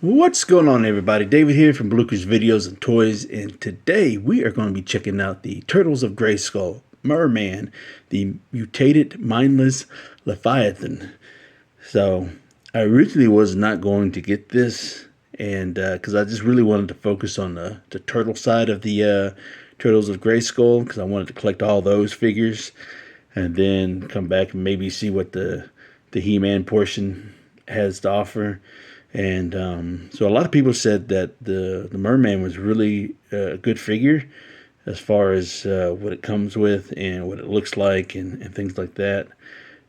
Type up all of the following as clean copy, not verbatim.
What's going on, everybody? David here from Bluckers Videos and Toys, and today we are going to be checking out the Turtles of Greyskull, Mer-Man, the mutated mindless Leviathan. So I originally was not going to get this, and because I just really wanted to focus on the turtle side of the Turtles of Greyskull, because I wanted to collect all those figures, and then come back and maybe see what the He-Man portion has to offer. And so a lot of people said that the Mer-Man was really a good figure as far as what it comes with and what it looks like and things like that.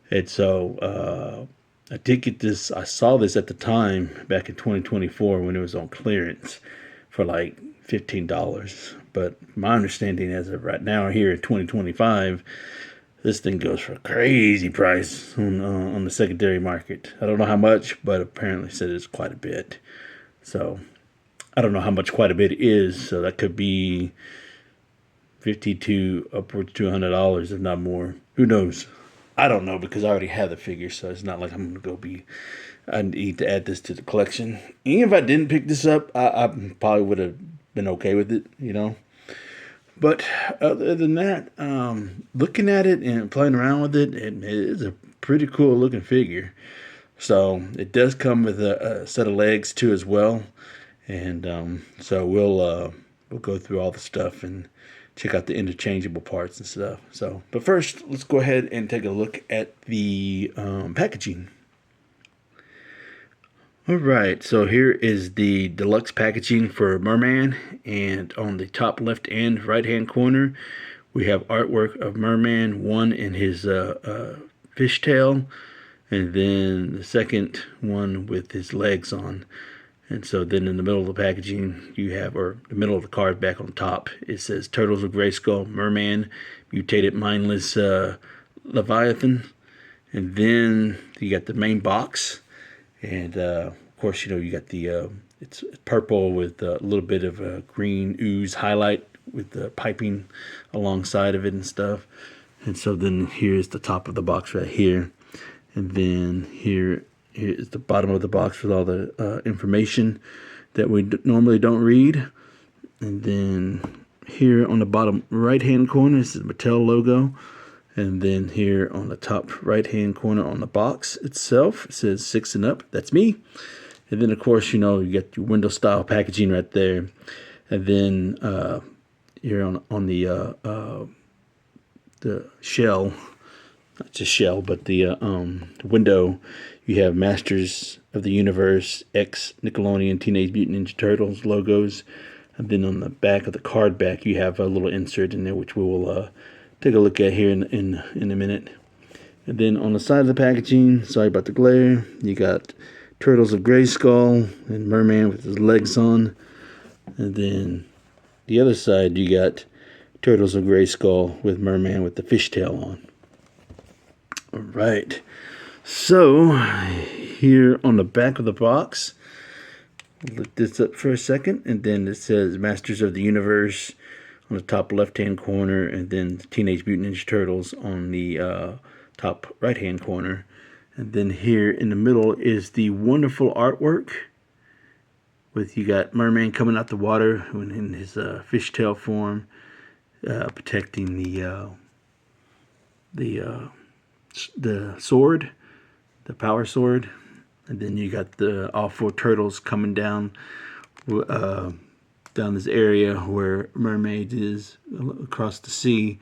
And so I did get this. I saw this at the time back in 2024 when it was on clearance for like $15. But my understanding as of right now here in 2025, this thing goes for a crazy price on the secondary market. I don't know how much, but apparently said it's quite a bit. So I don't know how much quite a bit is. So that could be 50 to upwards to $100, if not more. Who knows? I don't know because I already have the figure, so it's not like I'm gonna go be. I need to add this to the collection. Even if I didn't pick this up, I probably would have been okay with it, you know. But other than that, looking at it and playing around with it, it is a pretty cool looking figure. So it does come with a set of legs too as well, and so we'll go through all the stuff and check out the interchangeable parts and stuff. So, but first, let's go ahead and take a look at the packaging. Alright, so here is the deluxe packaging for Mer-Man, and on the top left and right hand corner we have artwork of Mer-Man, one in his fishtail, and then the second one with his legs on. And so then in the middle of the packaging you have, or the middle of the card back on top, it says Turtles of Greyskull, Mer-Man, mutated mindless Leviathan. And then you got the main box. And of course, you know, you got the it's purple with a little bit of a green ooze highlight with the piping alongside of it and stuff. And so then here's the top of the box right here, and then here is the bottom of the box with all the information that we normally don't read. And then here on the bottom right hand corner is the Mattel logo. And then here on the top right hand corner on the box itself, it says 6 and up. That's me. And then of course, you know, you get your window style packaging right there. And then here on the shell, not just shell, but the window, you have Masters of the Universe, X, Nickelodeon, Teenage Mutant Ninja Turtles logos. And then on the back of the card back, you have a little insert in there, which we will take a look at here in a minute. And then on the side of the packaging, sorry about the glare, you got Turtles of Greyskull and Mer-Man with his legs on. And then the other side, you got Turtles of Greyskull with Mer-Man with the fishtail on. All right. So here on the back of the box, look this up for a second, and then it says Masters of the Universe on the top left-hand corner, and then Teenage Mutant Ninja Turtles on the top right-hand corner. And then here in the middle is the wonderful artwork with, you got Mer-Man coming out the water in his fishtail form, protecting the sword, the power sword. And then you got the all four turtles coming down this area where Mermaid is across the sea,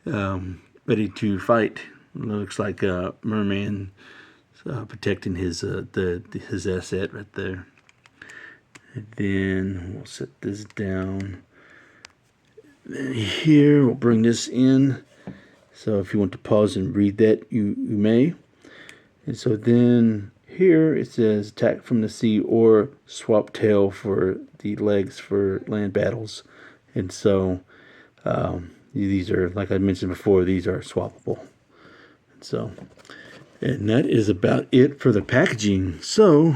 ready to fight. It looks like Mer-Man protecting his asset right there. And then we'll set this down. Then here we'll bring this in. So if you want to pause and read that, you may. And so then here it says attack from the sea or swap tail for the legs for land battles. And so these are, like I mentioned before, these are swappable. And that is about it for the packaging. So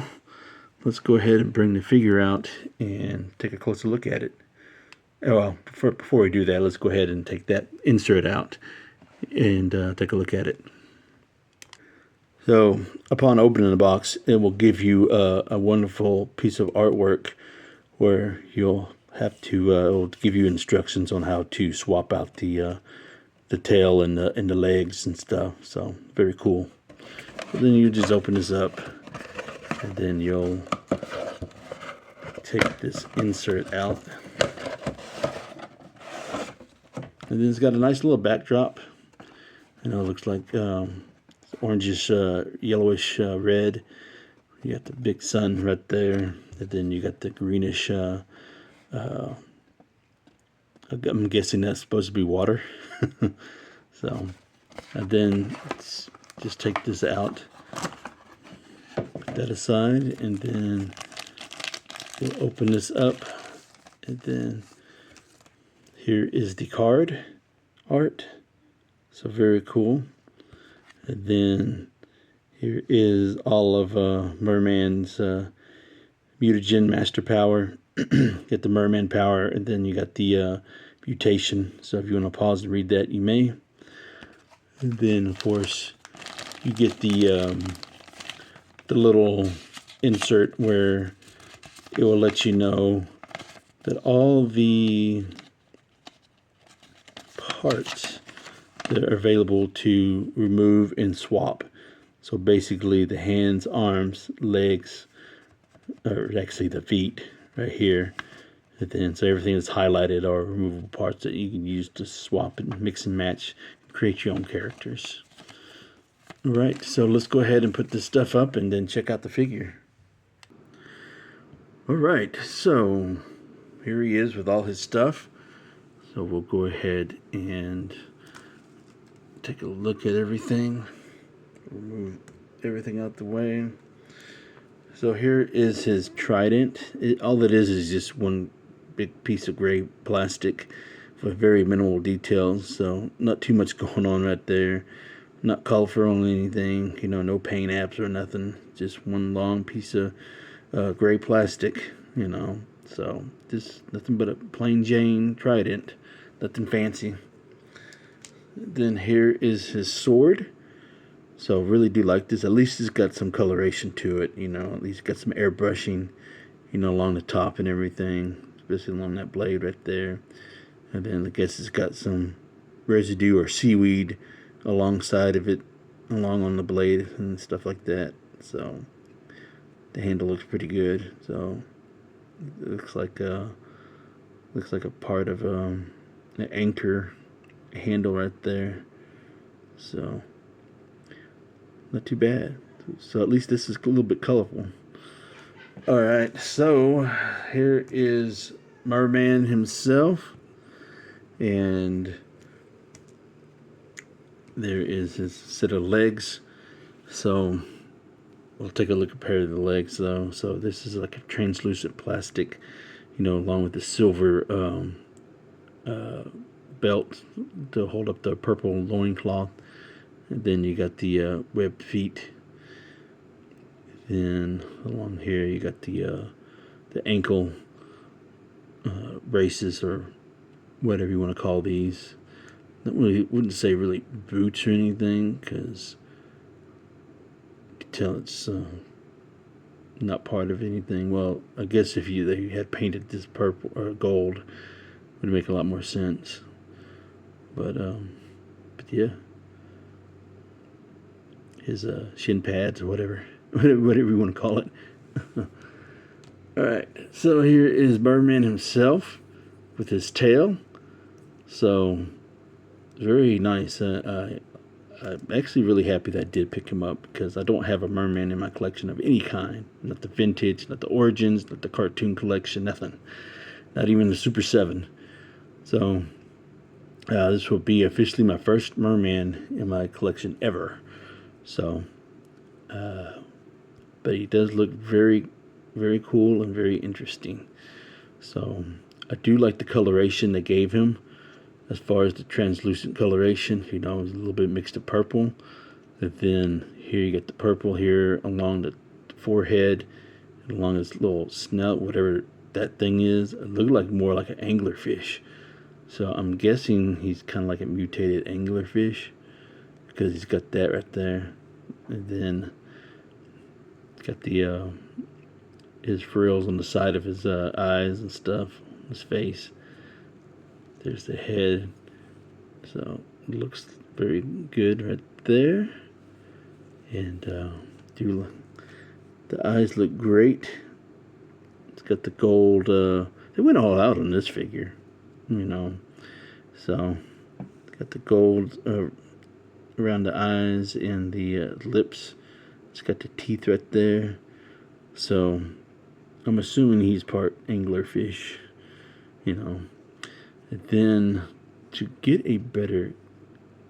let's go ahead and bring the figure out and take a closer look at it. Oh, well, before we do that, let's go ahead and take that insert out and take a look at it. So upon opening the box, it will give you a wonderful piece of artwork where you'll have to it will give you instructions on how to swap out the tail and the legs and stuff. So very cool. So then you just open this up, and then you'll take this insert out, and then it's got a nice little backdrop. You know, it looks like orangish, yellowish red. You got the big sun right there, and then you got the greenish. I'm guessing that's supposed to be water. So, and then just take this out, put that aside, and then we'll open this up, and then here is the card art. So very cool. And then here is all of Mer-Man's mutagen master power. Get the Mer-Man power, and then you got the mutation. So if you want to pause and read that, you may. And then of course you get the little insert where it will let you know that all the parts that are available to remove and swap. So basically the hands, arms, legs, or actually the feet right here. And then so everything that's highlighted are removable parts that you can use to swap and mix and match and create your own characters. Alright, so let's go ahead and put this stuff up and then check out the figure. Alright, so here he is with all his stuff. So we'll go ahead and take a look at everything. Remove everything out the way. So here is his trident. All it is just one big piece of gray plastic with very minimal details. So not too much going on right there. Not colorful or anything. You know, no paint apps or nothing. Just one long piece of gray plastic. You know, so just nothing but a plain Jane trident. Nothing fancy. Then here is his sword. So really do like this. At least it's got some coloration to it, you know. At least got some airbrushing, you know, along the top and everything, especially along that blade right there. And then I guess it's got some residue or seaweed alongside of it, along on the blade and stuff like that. So the handle looks pretty good. So it looks like a part of an anchor handle right there. So not too bad. So at least this is a little bit colorful. Alright, so here is Mer-Man himself. And there is his set of legs. So we'll take a look at a pair of the legs though. So this is like a translucent plastic, you know, along with the silver belt to hold up the purple loincloth. And then you got the webbed feet. Then along here you got the ankle braces, or whatever you want to call these. Wouldn't say really boots or anything, because you can tell it's not part of anything. Well, I guess if they had painted this purple or gold, it would make a lot more sense. But yeah, his shin pads or whatever you want to call it. Alright, so here is Mer-Man himself with his tail. So very nice. I'm actually really happy that I did pick him up, because I don't have a Mer-Man in my collection of any kind. Not the vintage, not the origins, not the cartoon collection, nothing. Not even the Super 7. So this will be officially my first Mer-Man in my collection ever. So but he does look very, very cool and very interesting. So I do like the coloration they gave him, as far as the translucent coloration. You know, it's a little bit mixed to purple. And then here you get the purple here along the forehead, and along his little snout, whatever that thing is. It looked like more like an anglerfish. So I'm guessing he's kind of like a mutated anglerfish, because he's got that right there. and then got the his frills on the side of his eyes and stuff, his face. There's the head, so it looks very good right there. And the eyes look great. It's got the gold. They went all out on this figure, you know. So got the gold around the eyes and the lips. It's got the teeth right there. So I'm assuming he's part anglerfish, you know. And then to get a better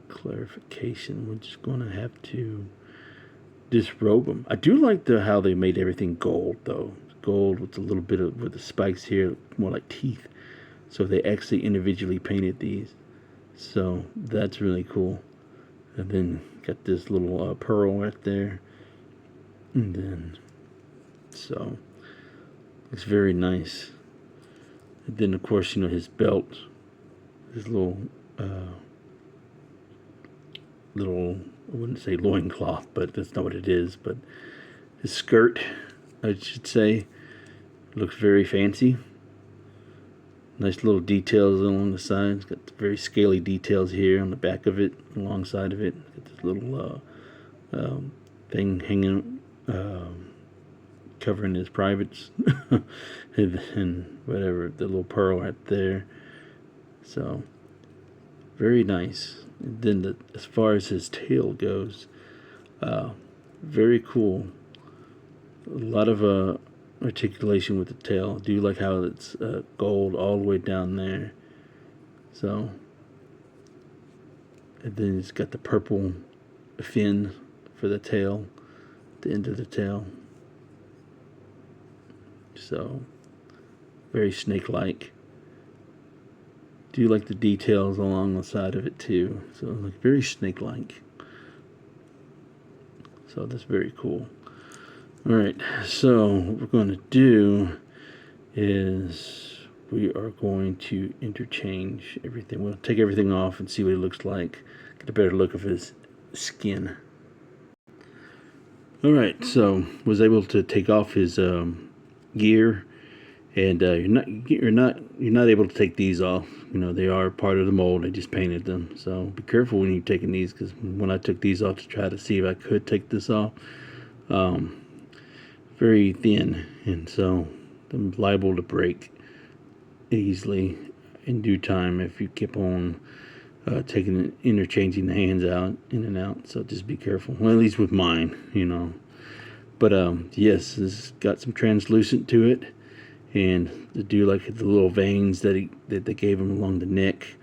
clarification, we're just going to have to disrobe them. I do like how they made everything gold, though. Gold with a little bit of with the spikes here, more like teeth. So they actually individually painted these. So that's really cool. And then got this little pearl right there. And then, so it's very nice. And then of course, you know, his belt, his little I wouldn't say loincloth, but that's not what it is, but his skirt, I should say, looks very fancy. Nice little details along the sides. Got very scaly details here on the back of it, alongside of it. Got this little thing hanging, covering his privates, and whatever, the little pearl right there. So very nice. And then as far as his tail goes, very cool. A lot of articulation with the tail. I do like how it's gold all the way down there. So, and then it's got the purple fin for the tail, the end of the tail. So, very snake-like. Do like the details along the side of it too. So, like very snake-like. So that's very cool. Alright, so what we're going to do is we are going to interchange everything. We'll take everything off and see what it looks like. Get a better look of his skin. Alright, so was able to take off his gear, and you're not able to take these off. You know, they are part of the mold. I just painted them. So be careful when you're taking these, because when I took these off to try to see if I could take this off, very thin, and so I'm liable to break easily in due time if you keep on interchanging the hands out, in and out. So just be careful. Well, at least with mine, you know. But yes, this got some translucent to it, and to do like the little veins that they gave him along the neck,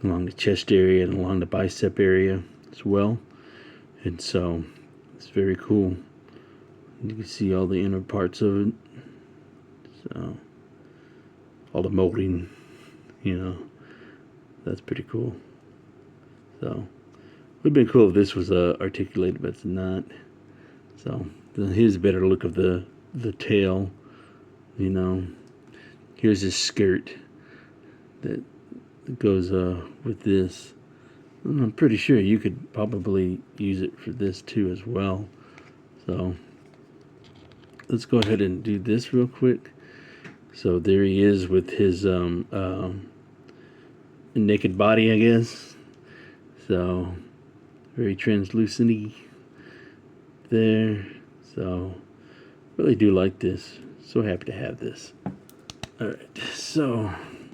along the chest area, and along the bicep area as well. And so it's very cool. You can see all the inner parts of it. So all the molding, you know, that's pretty cool. So it would have been cool if this was articulated, but it's not. So here's a better look of the tail, you know. Here's his skirt that goes with this. I'm pretty sure you could probably use it for this too as well. So let's go ahead and do this real quick. So there he is with his naked body, I guess. So very translucent-y there. So really do like this. So happy to have this. Alright, so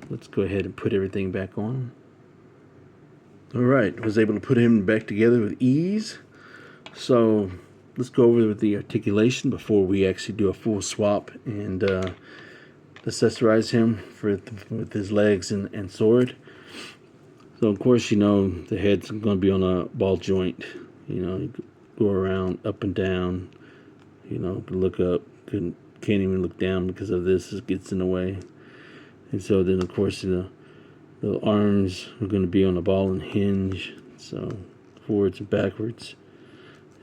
let's go ahead and put everything back on. Alright, was able to put him back together with ease. So let's go over with the articulation before we actually do a full swap and accessorize him with his legs and sword. So of course, you know, the head's going to be on a ball joint. You know, you go around up and down. You know, look up, can't even look down because of this. It gets in the way. And so then of course the arms are going to be on a ball and hinge. So forwards and backwards.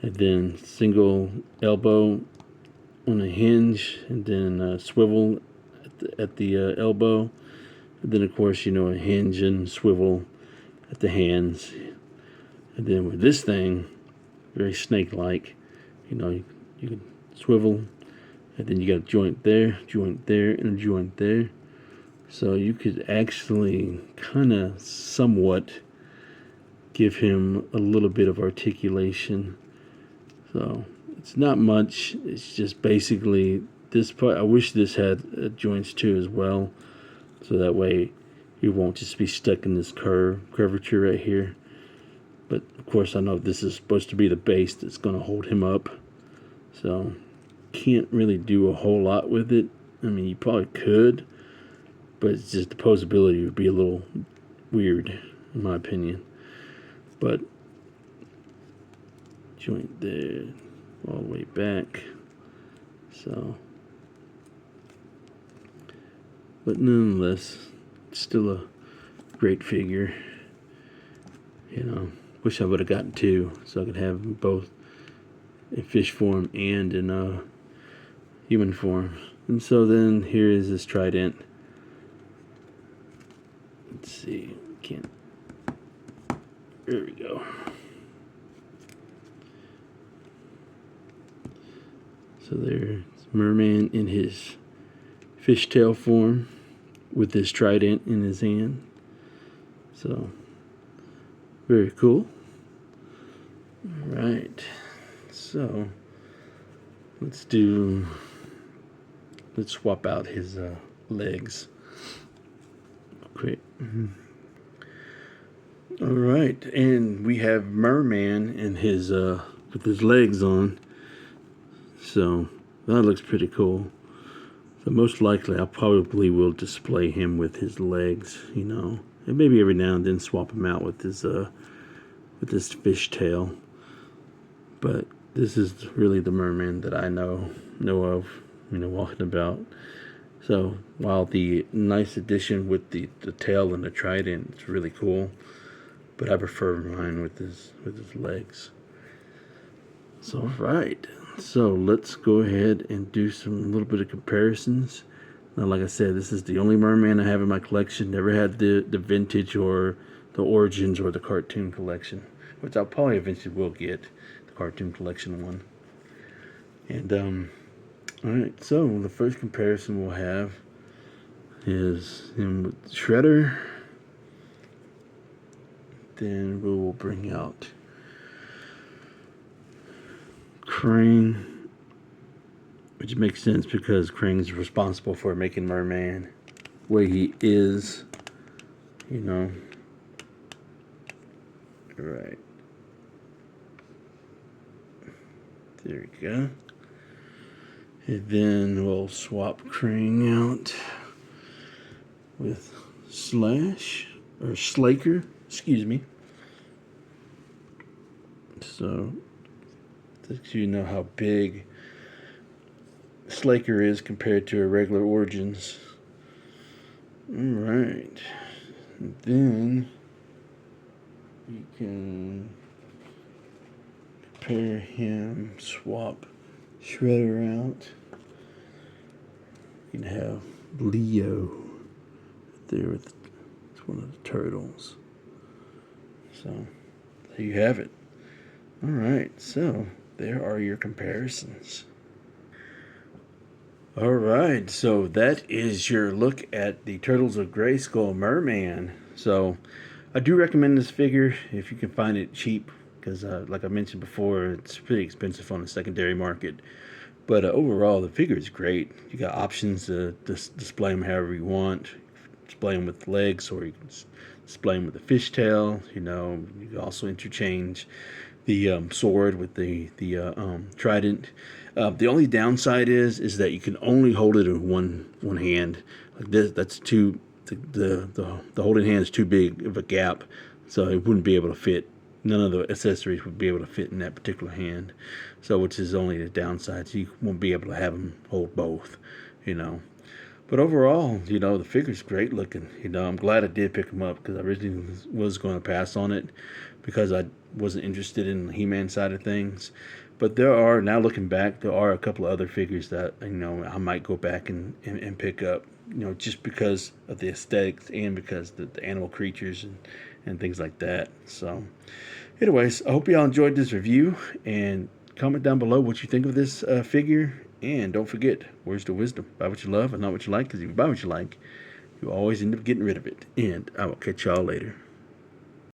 And then single elbow on a hinge, and then swivel at the elbow. And then of course, you know, a hinge and swivel at the hands. And then with this thing, very snake-like. You know, you can swivel, and then you got a joint there, and a joint there. So you could actually kind of somewhat give him a little bit of articulation. So it's not much. It's just basically this part. I wish this had joints too as well, so that way he won't just be stuck in this curvature right here. But of course I know this is supposed to be the base that's going to hold him up, so can't really do a whole lot with it. I mean, you probably could, but it's just the posability would be a little weird in my opinion. But joint there, all the way back. So, but nonetheless, still a great figure. You know, wish I would have gotten two, so I could have them both in fish form and in human form. And so then here is this trident. Let's see, can't. There we go. So there's Mer-Man in his fishtail form with this trident in his hand. So, very cool. Alright, so let's swap out his legs. Great. Alright, and we have Mer-Man in his with his legs on. So that looks pretty cool. So most likely I probably will display him with his legs, you know. And maybe every now and then swap him out with this fishtail. But this is really the Mer-Man that I know of, you know, walking about. So while the nice addition with the tail and the trident is really cool, but I prefer mine with his legs. So right. So let's go ahead and do some little bit of comparisons. Now, like I said, this is the only Mer-Man I have in my collection. Never had the vintage or the origins or the cartoon collection, which I'll probably eventually will get, the cartoon collection one. And alright, so the first comparison we'll have is him with Shredder. Then we will bring out Krang, which makes sense because Krang's responsible for making Mer-Man where he is, you know. Right. There we go. And then we'll swap Krang out with Slaker, excuse me. So you know how big Slaker is compared to a regular Origins. Alright. Then we can compare him, swap Shredder out. You can have Leo there with one of the turtles. So there you have it. Alright, so there are your comparisons. Alright, so that is your look at the Turtles of Greyskull Mer-Man. So I do recommend this figure if you can find it cheap, because like I mentioned before, it's pretty expensive on the secondary market. But overall, the figure is great. You got options to display them however you want. Display them with legs, or you can display them with a fishtail. You know, you can also interchange the sword with the trident. The only downside is that you can only hold it in one hand. Like this, that's too the holding hand is too big of a gap, so it wouldn't be able to fit. None of the accessories would be able to fit in that particular hand. So, which is only the downside. So you won't be able to have them hold both, you know. But overall, you know, the figure's great looking. You know, I'm glad I did pick him up, because I originally was going to pass on it because I wasn't interested in the He-Man side of things. But there are, now looking back, there are a couple of other figures that, you know, I might go back and pick up, you know, just because of the aesthetics and because the animal creatures and things like that. So, Anyways, I hope y'all enjoyed this review, and comment down below what you think of this figure. And don't forget, where's the wisdom? Buy what you love and not what you like, because if you buy what you like, you always end up getting rid of it. And I will catch y'all later.